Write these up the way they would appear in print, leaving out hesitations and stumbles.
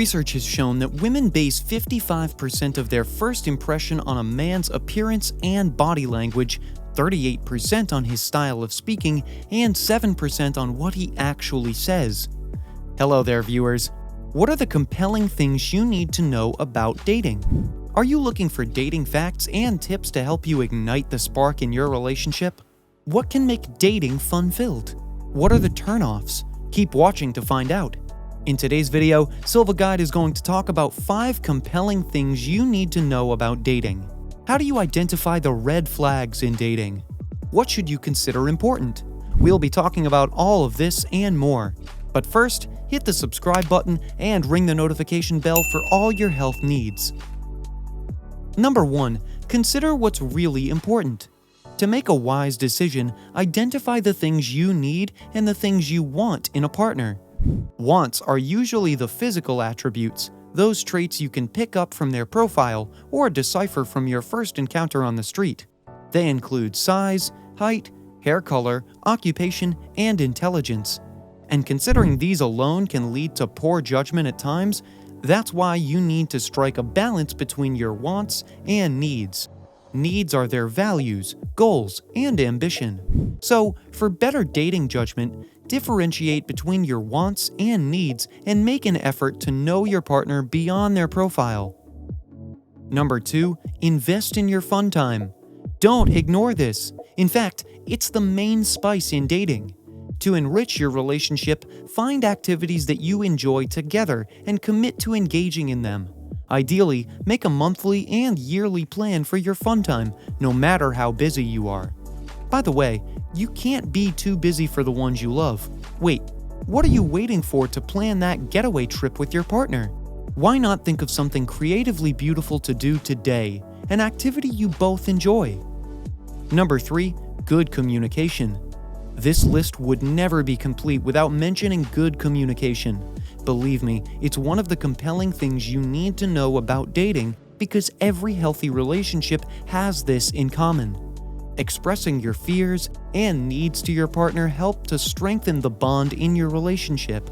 Research has shown that women base 55% of their first impression on a man's appearance and body language, 38% on his style of speaking, and 7% on what he actually says. Hello there, viewers. What are the compelling things you need to know about dating? Are you looking for dating facts and tips to help you ignite the spark in your relationship? What can make dating fun-filled? What are the turn-offs? Keep watching to find out. In today's video, Silva Guide is going to talk about 5 compelling things you need to know about dating. How do you identify the red flags in dating? What should you consider important? We'll be talking about all of this and more. But first, hit the subscribe button and ring the notification bell for all your health needs. Number 1. Consider what's really important. To make a wise decision, identify the things you need and the things you want in a partner. Wants are usually the physical attributes, those traits you can pick up from their profile or decipher from your first encounter on the street. They include size, height, hair color, occupation, and intelligence. And considering these alone can lead to poor judgment at times, that's why you need to strike a balance between your wants and needs. Needs are their values, goals, and ambition. So, for better dating judgment, differentiate between your wants and needs and make an effort to know your partner beyond their profile. Number 2. Invest in your fun time. Don't ignore this. In fact, it's the main spice in dating. To enrich your relationship, find activities that you enjoy together and commit to engaging in them. Ideally, make a monthly and yearly plan for your fun time, no matter how busy you are. By the way, you can't be too busy for the ones you love. Wait, what are you waiting for to plan that getaway trip with your partner? Why not think of something creatively beautiful to do today, an activity you both enjoy? Number 3. Good communication. This list would never be complete without mentioning good communication. Believe me, it's one of the compelling things you need to know about dating because every healthy relationship has this in common. Expressing your fears and needs to your partner help to strengthen the bond in your relationship.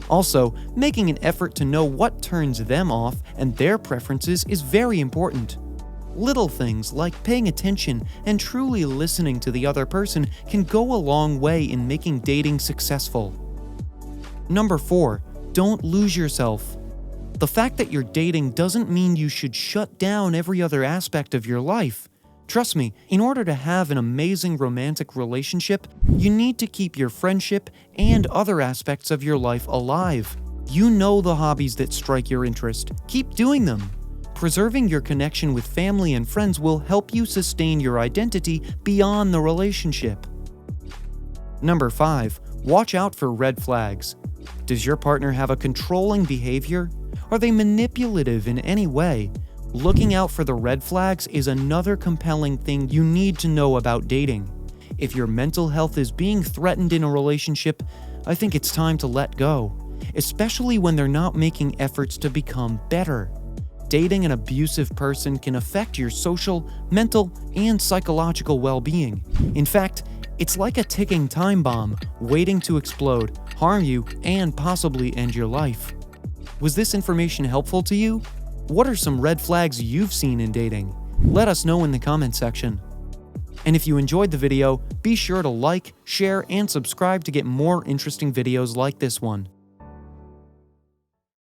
Also, making an effort to know what turns them off and their preferences is very important. Little things like paying attention and truly listening to the other person can go a long way in making dating successful. Number 4. Don't lose yourself. The fact that you're dating doesn't mean you should shut down every other aspect of your life. Trust me, in order to have an amazing romantic relationship, you need to keep your friendship and other aspects of your life alive. You know the hobbies that strike your interest. Keep doing them. Preserving your connection with family and friends will help you sustain your identity beyond the relationship. Number 5. Watch out for red flags. Does your partner have a controlling behavior? Are they manipulative in any way? Looking out for the red flags is another compelling thing you need to know about dating. If your mental health is being threatened in a relationship, I think it's time to let go, especially when they're not making efforts to become better. Dating an abusive person can affect your social, mental, and psychological well-being. In fact, it's like a ticking time bomb waiting to explode, harm you, and possibly end your life. Was this information helpful to you? What are some red flags you've seen in dating? Let us know in the comment section. And if you enjoyed the video, be sure to like, share, and subscribe to get more interesting videos like this one.